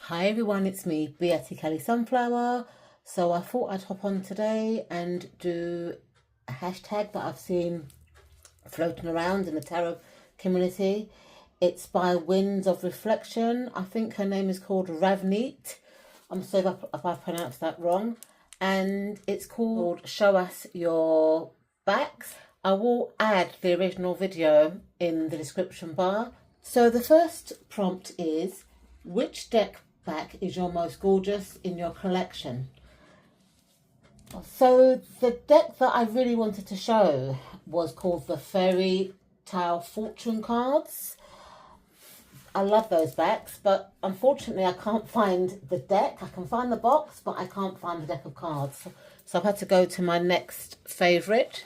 Hi everyone, it's me, Beatty Kelly Sunflower. So I thought I'd hop on today and do a hashtag that I've seen floating around in the tarot community. It's by Winds of Reflection. I think her name is called Ravneet. I'm sorry if I pronounced that wrong. And it's called Show Us Your Backs. I will add the original video in the description bar. So the first prompt is, which deck back is your most gorgeous in your collection? So the deck that I really wanted to show was called the Fairy Tale Fortune cards. I love those backs, but unfortunately I can't find the deck. I can find the box, but I can't find the deck of cards. So I've had to go to my next favourite,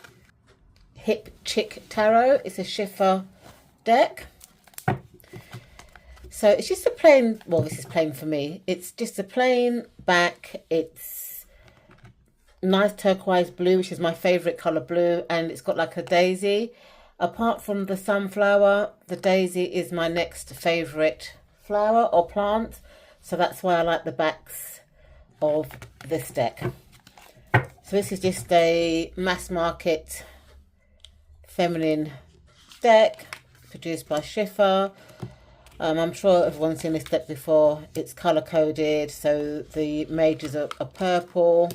Hip Chick Tarot. It's a Schiffer deck. So it's just a plain, well, this is plain for me. It's just a plain back. It's nice turquoise blue, which is my favourite colour blue. And it's got like a daisy. Apart from the sunflower, the daisy is my next favourite flower or plant. So that's why I like the backs of this deck. So this is just a mass market feminine deck produced by Schiffer. I'm sure everyone's seen this deck before. It's colour coded, so the majors are purple.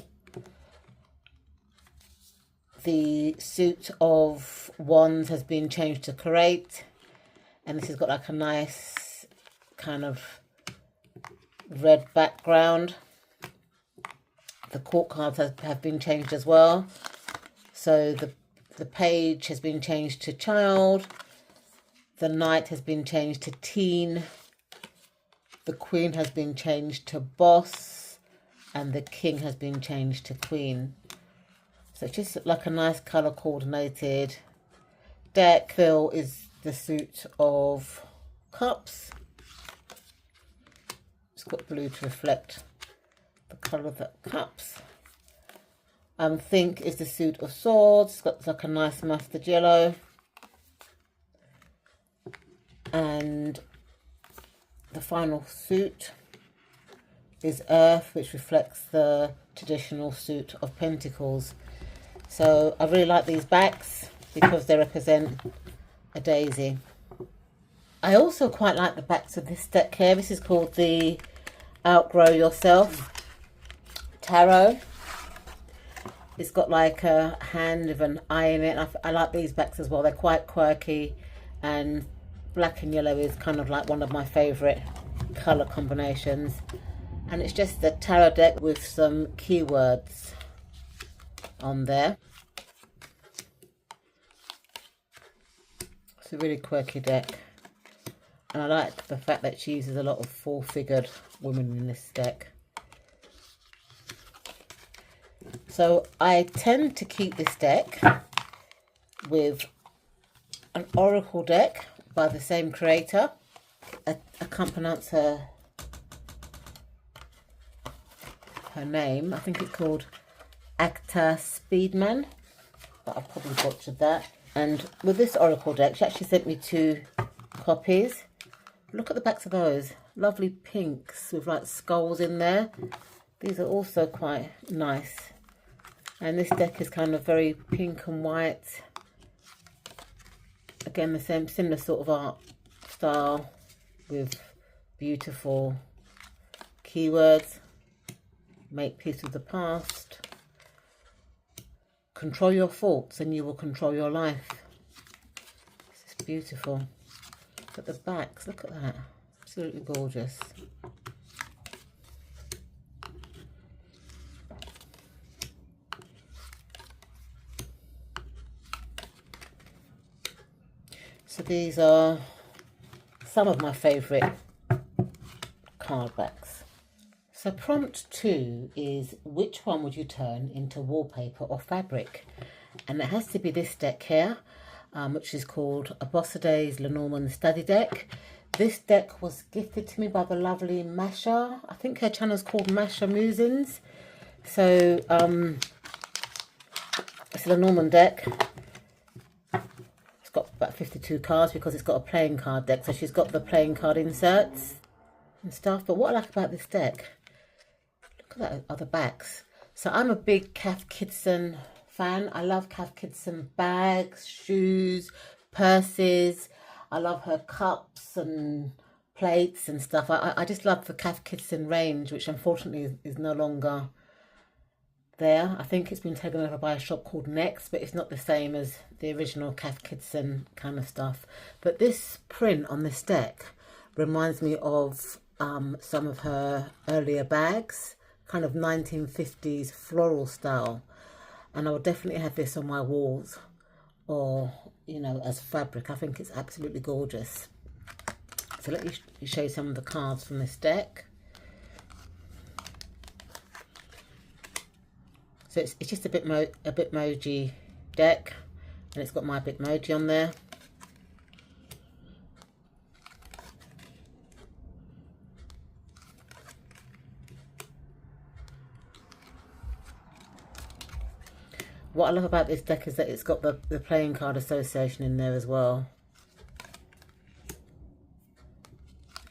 The suit of wands has been changed to create, and this has got like a nice kind of red background. The court cards have been changed as well. So the page has been changed to child. The knight has been changed to teen. The queen has been changed to boss. And the king has been changed to queen. So it's just like a nice colour coordinated deck. Fill is the suit of cups. It's got blue to reflect the colour of the cups. Think is the suit of swords. It's got like a nice mustard yellow. And the final suit is Earth, which reflects the traditional suit of Pentacles. So I really like these backs because they represent a daisy. I also quite like the backs of this deck here. This is called the Outgrow Yourself Tarot. It's got like a hand with an eye in it. I like these backs as well. They're quite quirky, and black and yellow is kind of like one of my favourite colour combinations. And it's just a tarot deck with some keywords on there. It's a really quirky deck. And I like the fact that she uses a lot of four-figured women in this deck. So I tend to keep this deck with an oracle deck by the same creator. I can't pronounce her name. I think it's called Acta Speedman, but I probably butchered that. And with this oracle deck, she actually sent me 2 copies. Look at the backs of those. Lovely pinks with like skulls in there. These are also quite nice. And this deck is kind of very pink and white. Again, the same similar sort of art style with beautiful keywords. Make peace with the past. Control your thoughts and you will control your life. This is beautiful. Look at the backs, look at that. Absolutely gorgeous. So these are some of my favourite card backs. So prompt 2 is, which one would you turn into wallpaper or fabric? And it has to be this deck here, which is called a Bosede's Lenormand study deck. This deck was gifted to me by the lovely Masha. I think her channel is called Masha Musings. So it's a Lenormand deck. Got about 52 cards because it's got a playing card deck, so she's got the playing card inserts. and stuff. But what I like about this deck, look at that other backs. So I'm a big Cath Kidston fan. I love Cath Kidston bags, shoes, purses. I love her cups and plates and stuff. I just love the Cath Kidston range, which unfortunately is no longer there. I think it's been taken over by a shop called Next, but it's not the same as the original Cath Kidston kind of stuff. But this print on this deck reminds me of some of her earlier bags, kind of 1950s floral style. And I would definitely have this on my walls, or, you know, as fabric. I think it's absolutely gorgeous. So let me show you some of the cards from this deck. So it's just a Bitmoji deck, and it's got my Bitmoji on there. What I love about this deck is that it's got the playing card association in there as well.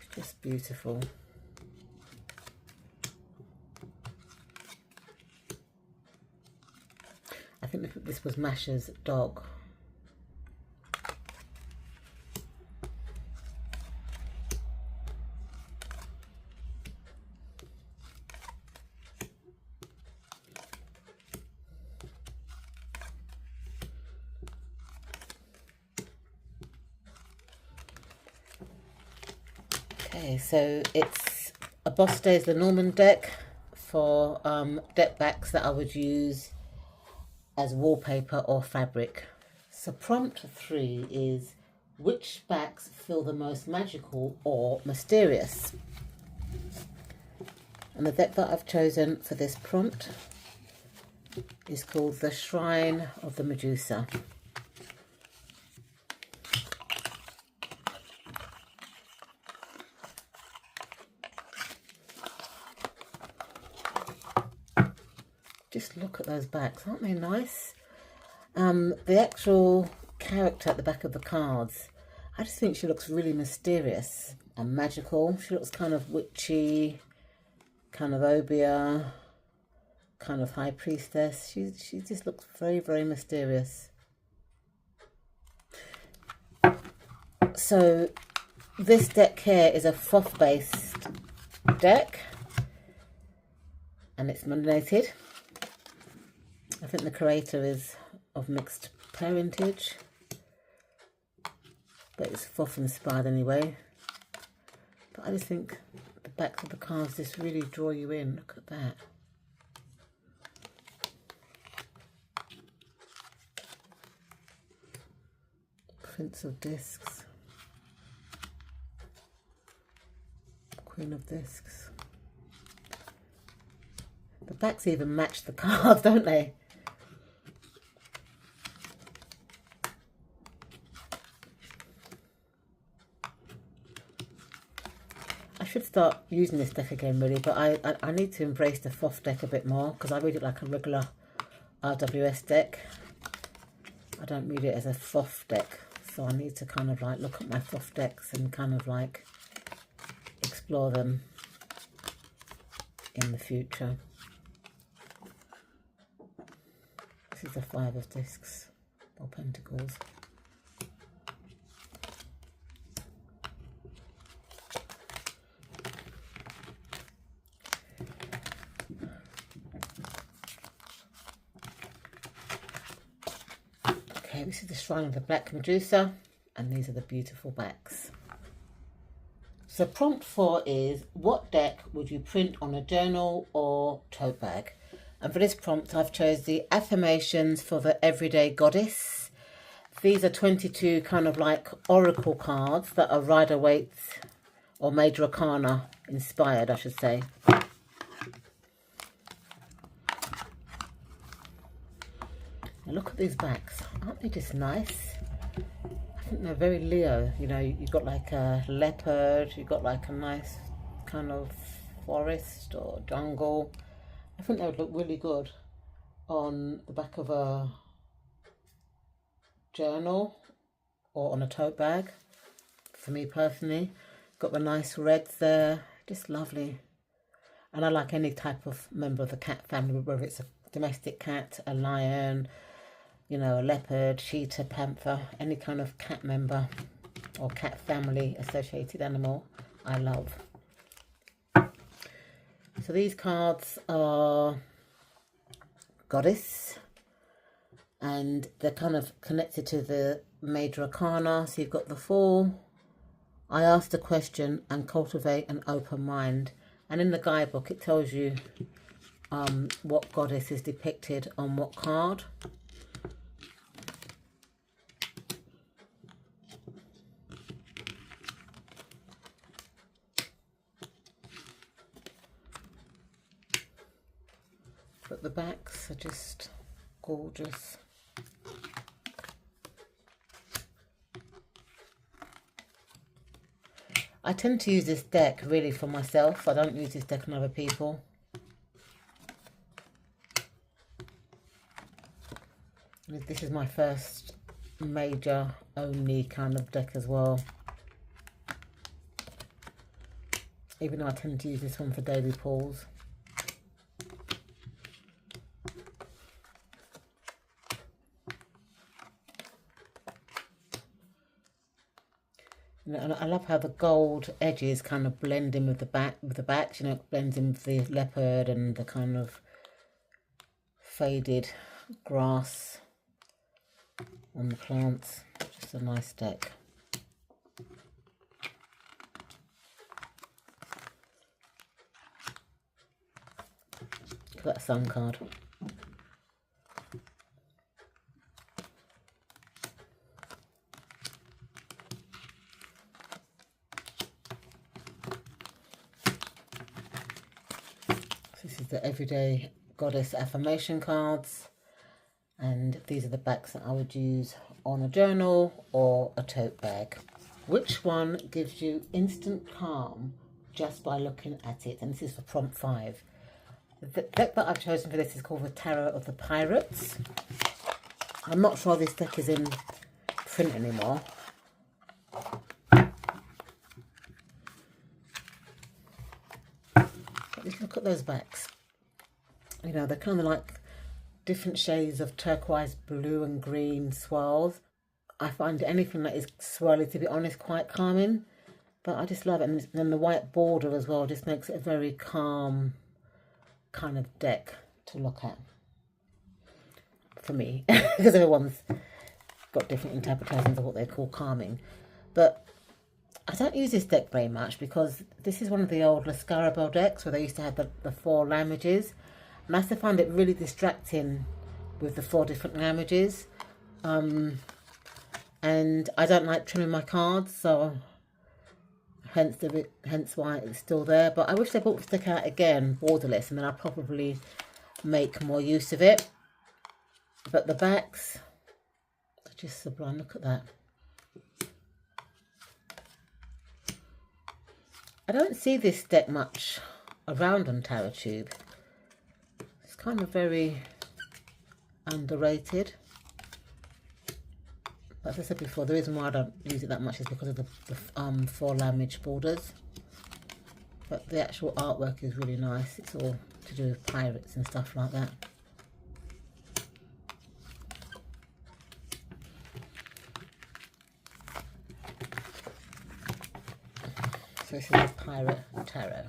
It's just beautiful. I think this was Masha's dog. Okay, so it's a Bosede's Lenormand deck for deck backs that I would use as wallpaper or fabric. So prompt 3 is, which backs feel the most magical or mysterious? And the deck that I've chosen for this prompt is called the Shrine of the Madusa. Just look at those backs, aren't they nice? The actual character at the back of the cards, I just think she looks really mysterious and magical. She looks kind of witchy, kind of Obia, kind of high priestess. She just looks very, very mysterious. So this deck here is a Thoth based deck, and it's nominated. I think the creator is of mixed parentage, but it's Thoth inspired anyway. But I just think the backs of the cards just really draw you in. Look at that. Prince of Discs, Queen of Discs. The backs even match the cards, don't they? I should start using this deck again, really, but I need to embrace the Thoth deck a bit more, because I read it like a regular RWS deck. I don't read it as a Thoth deck, so I need to kind of like look at my Thoth decks and kind of like explore them in the future. This is the Five of Discs, or Pentacles. Okay, this is the Shrine of the Black Madusa, and these are the beautiful backs. So prompt 4 is, what deck would you print on a journal or tote bag? And for this prompt, I've chose the Affirmations for the Everyday Goddess. These are 22 kind of like oracle cards that are Rider-Waite or Major Arcana inspired, I should say. Now look at these backs. Aren't they just nice? I think they're very Leo. You know, you've got like a leopard, you've got like a nice kind of forest or jungle. I think they would look really good on the back of a journal or on a tote bag, for me personally. Got the nice reds there, just lovely. And I like any type of member of the cat family, whether it's a domestic cat, a lion, you know, a leopard, cheetah, panther, any kind of cat member or cat family associated animal, I love. So these cards are Goddess, and they're kind of connected to the major arcana. So you've got the Fool, I asked a question, and cultivate an open mind. And in the guidebook it tells you what goddess is depicted on what card. But the backs are just gorgeous. I tend to use this deck really for myself. I don't use this deck on other people. This is my first major only kind of deck as well. Even though I tend to use this one for daily pulls. And I love how the gold edges kind of blend in with the backs, you know, it blends in with the leopard and the kind of faded grass on the plants. Just a nice deck. Look at that sun card. This is the everyday goddess affirmation cards, and these are the backs that I would use on a journal or a tote bag. Which one gives you instant calm just by looking at it? And this is for prompt 5. The deck that I've chosen for this is called the Tarot of the Pirates. I'm not sure this deck is in print anymore. Just look at those backs. You know, they're kind of like different shades of turquoise, blue and green swirls. I find anything that is swirly, to be honest, quite calming. But I just love it. And then the white border as well just makes it a very calm kind of deck to look at. For me. Because everyone's got different interpretations of what they call calming. But I don't use this deck very much because this is one of the old Lascarabel decks where they used to have the 4 languages. And I used to find it really distracting with the 4 different languages. And I don't like trimming my cards, so hence why it's still there. But I wish they brought this deck out again, borderless, and then I'll probably make more use of it. But the backs are just sublime. Look at that. I don't see this deck much around on TarotTube. It's kind of very underrated. But as I said before, the reason why I don't use it that much is because of the 4 language borders. But the actual artwork is really nice. It's all to do with pirates and stuff like that. So this is the Pirate Tarot.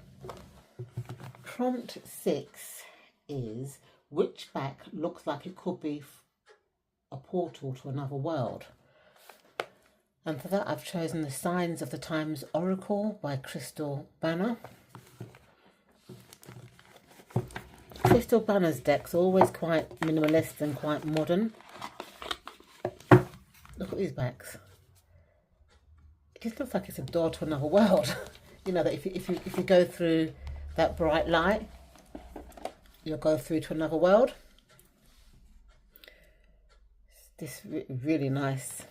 Prompt 6 is, which back looks like it could be a portal to another world? And for that I've chosen the Signs of the Times Oracle by Crystal Banner. Crystal Banner's deck's always quite minimalist and quite modern. Look at these backs. It just looks like it's a door to another world. You know, that if you go through that bright light, you'll go through to another world. This really nice.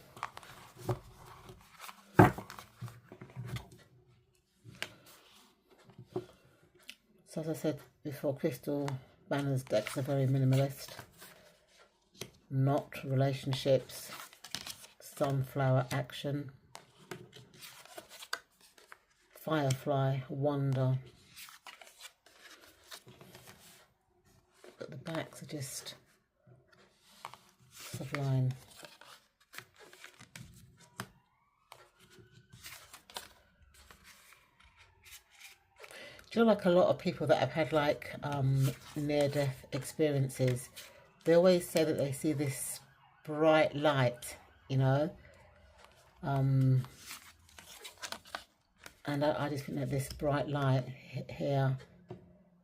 So as I said before, Crystal Banner's decks are very minimalist. Not relationships, sunflower action, Firefly, Wonder. But the backs are just sublime. Do you know, like a lot of people that have had like near-death experiences, they always say that they see this bright light, you know, and I just think that this bright light here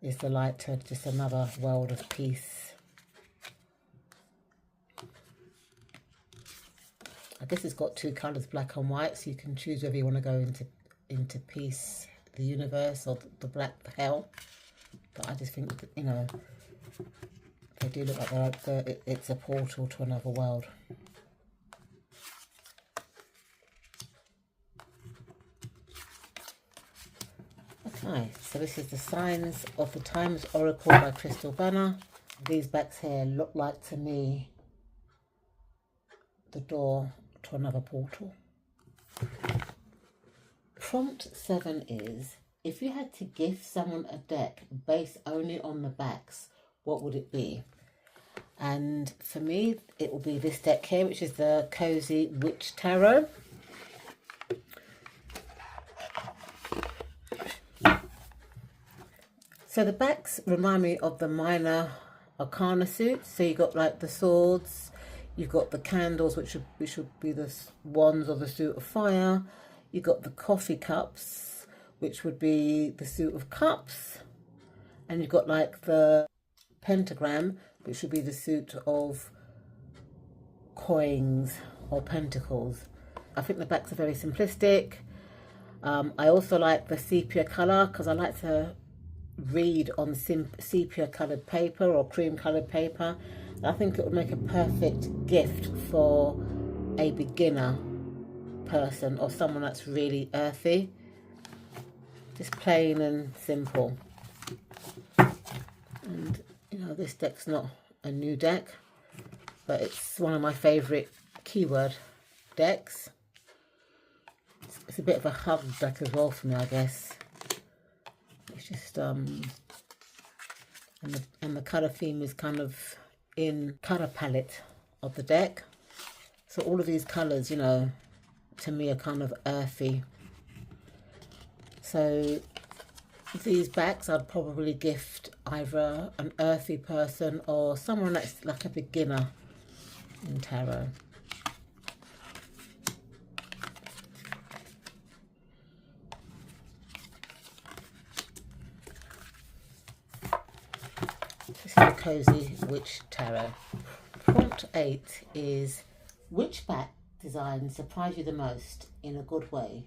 is the light to just another world of peace. I guess it's got two colours, black and white, so you can choose whether you want to go into peace, the universe, or the black, the hell. But I just think that, you know, they do look like it's a portal to another world. Okay, so this is the Signs of the Times Oracle by Crystal Banner. These backs here look like to me the door to another portal. Prompt 7 is, if you had to gift someone a deck based only on the backs, what would it be? And for me, it will be this deck here, which is the Cozy Witch Tarot. So the backs remind me of the minor arcana suits. So you got like the swords, you've got the candles, which would be the wands or the suit of fire. You got the coffee cups, which would be the suit of cups, and you've got like the pentagram, which would be the suit of coins or pentacles. I think the backs are very simplistic. I also like the sepia colour because I like to read on sepia coloured paper or cream coloured paper. I think it would make a perfect gift for a beginner person or someone that's really earthy. Just plain and simple. And you know, this deck's not a new deck, but it's one of my favourite keyword decks. It's a bit of a hug deck as well for me, I guess. It's just and the colour theme is kind of in colour palette of the deck. So all of these colours, you know, to me are kind of earthy. So these backs I'd probably gift either an earthy person or someone that's like a beginner in tarot. This is the Cozy Witch Tarot. Prompt 8 is, which back design surprised you the most in a good way?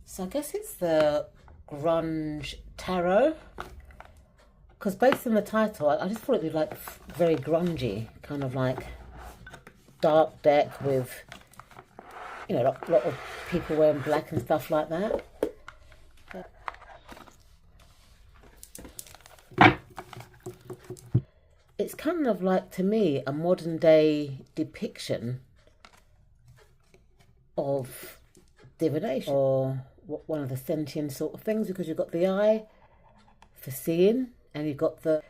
So I guess it's the Grunge Tarot, because based on the title, I just thought it'd be like very grungy, kind of like dark deck with, you know, a lot of people wearing black and stuff like that. It's kind of like, to me, a modern day depiction of divination or one of the sentient sort of things, because you've got the eye for seeing and you've got the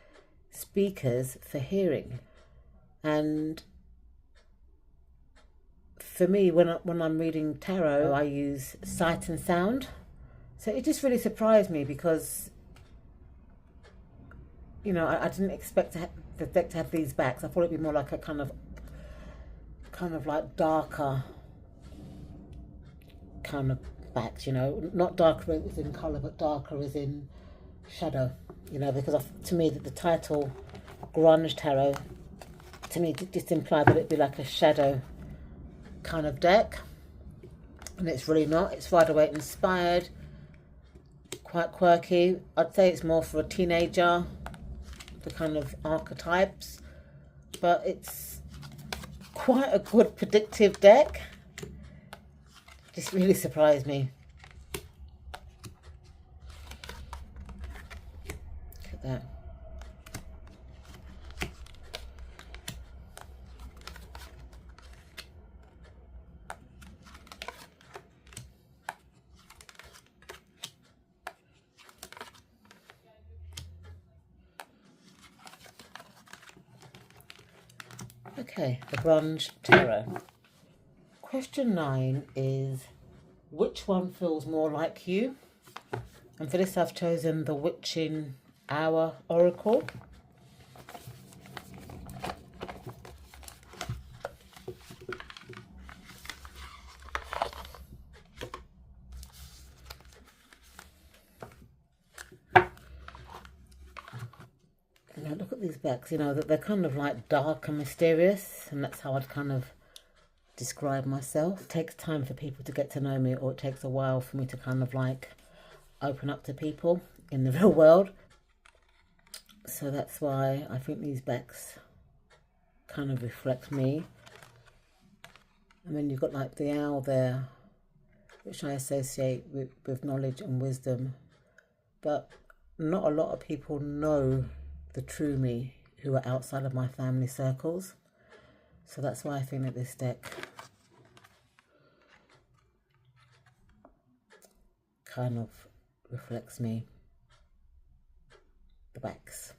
speakers for hearing. And for me, when I'm reading tarot, I use sight and sound. So it just really surprised me because, you know, I didn't expect the deck to have these backs. I thought it'd be more like a kind of like darker kind of backs, you know, not darker as in colour, but darker as in shadow, you know, because to me the title Grunge Tarot, to me just implied that it'd be like a shadow kind of deck, and it's really not. It's Rider-Waite inspired, quite quirky. I'd say it's more for a teenager, the kind of archetypes, but it's quite a good predictive deck. Just really surprised me. Look at that. Okay, the Grunge Tarot. Question 9 is, which one feels more like you? And for this I've chosen the Witching Hour Oracle. Now look at these backs, you know, that they're kind of like dark and mysterious, and that's how I'd kind of describe myself. It takes time for people to get to know me, or it takes a while for me to kind of like open up to people in the real world. So that's why I think these backs kind of reflect me. And then you've got like the owl there, which I associate with knowledge and wisdom. But not a lot of people know the true me who are outside of my family circles. So that's why I think that this deck kind of reflects me. The backs.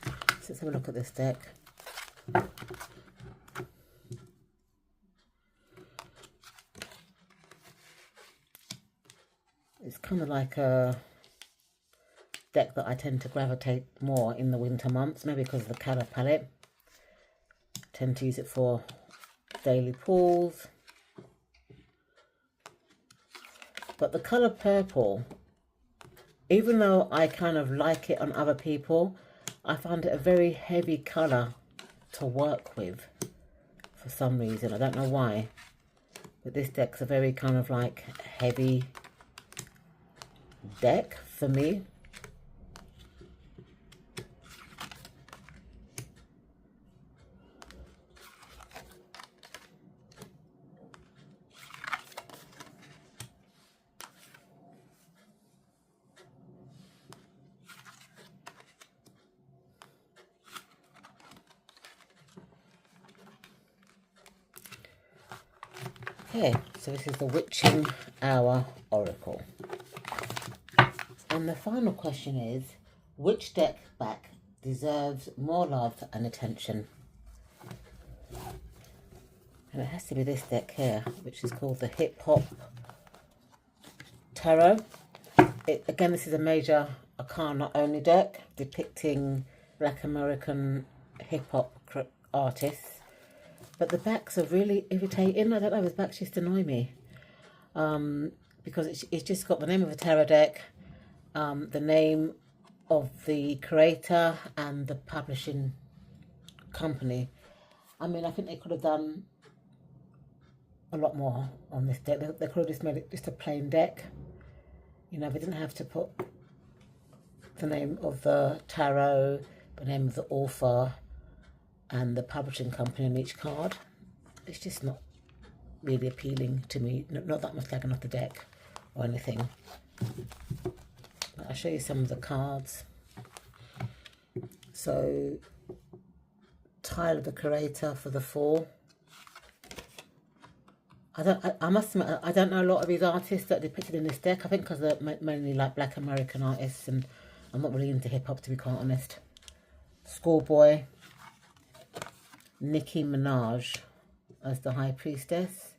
So let's have a look at this deck. It's kind of like a deck that I tend to gravitate more in the winter months, maybe because of the colour palette. I tend to use it for daily pulls. But the colour purple, even though I kind of like it on other people, I find it a very heavy colour to work with for some reason. I don't know why. But this deck's a very kind of like heavy deck for me. Okay, so this is the Witching Hour Oracle. And the final question is, which deck back deserves more love and attention? And it has to be this deck here, which is called the Hip Hop Tarot. Again, this is a major arcana only deck depicting Black American hip hop artists. But the backs are really irritating. I don't know, the backs just annoy me. Because it's just got the name of a tarot deck, the name of the creator and the publishing company. I mean, I think they could have done a lot more on this deck. They could have just made it just a plain deck. You know, they didn't have to put the name of the tarot, the name of the author, and the publishing company on each card. It's just not really appealing to me. Not that much taken off the deck or anything. But I'll show you some of the cards. So, Tyler, the creator, for the 4. I must admit, I don't know a lot of these artists that are depicted in this deck. I think because they're mainly like Black American artists, and I'm not really into hip hop, to be quite honest. Schoolboy, Nicki Minaj as the High Priestess.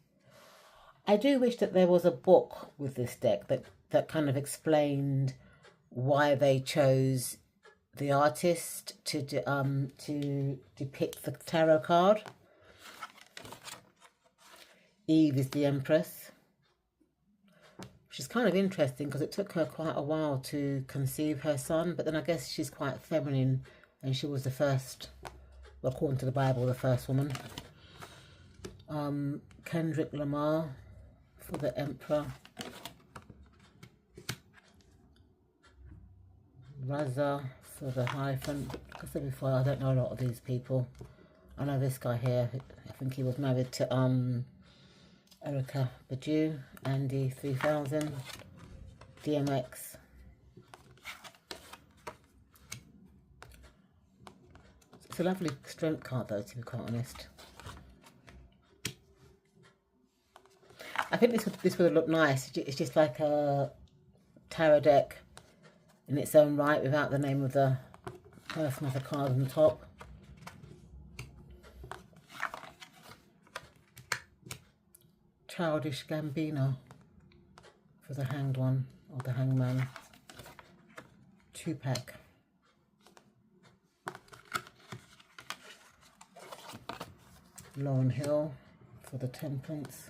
I do wish that there was a book with this deck that kind of explained why they chose the artist to depict the tarot card. Eve is the Empress, which is kind of interesting because it took her quite a while to conceive her son, but then I guess she's quite feminine and she was the first, well, according to the Bible, the first woman. Kendrick Lamar for the Emperor. Raza for the Hyphen. Like I said before, I don't know a lot of these people. I know this guy here. I think he was married to Erica Badu, Andy 3000, DMX. It's a lovely strength card though, to be quite honest. I think this would look nice. It's just like a tarot deck in its own right without the name of the person of the card on the top. Childish Gambino for the Hanged One, or the Hangman. 2-pack. Lauryn Hill for the Temperance.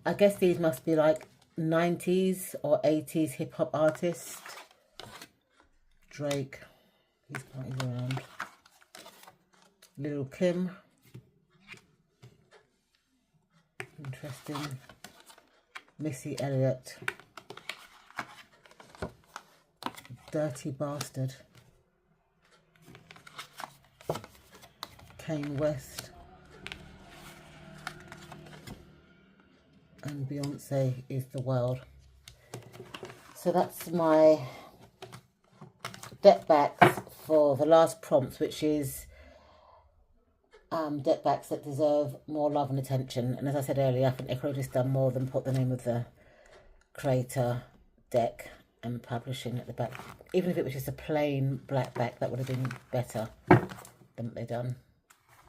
I guess these must be like 90s or 80s hip-hop artists. Drake, he's parties around. Lil' Kim, interesting. Missy Elliott, Dirty Bastard. Kanye West, and Beyonce Is the World. So that's my deck backs for the last prompt, which is deck backs that deserve more love and attention. And as I said earlier, I think they could have just done more than put the name of the creator, deck and publishing at the back. Even if it was just a plain black back, that would have been better than what they've done.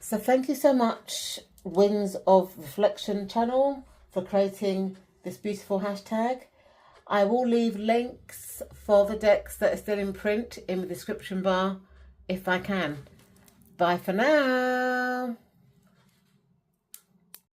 So thank you so much, Wings of Reflection channel, for creating this beautiful hashtag. I will leave links for the decks that are still in print in the description bar if I can. Bye for now.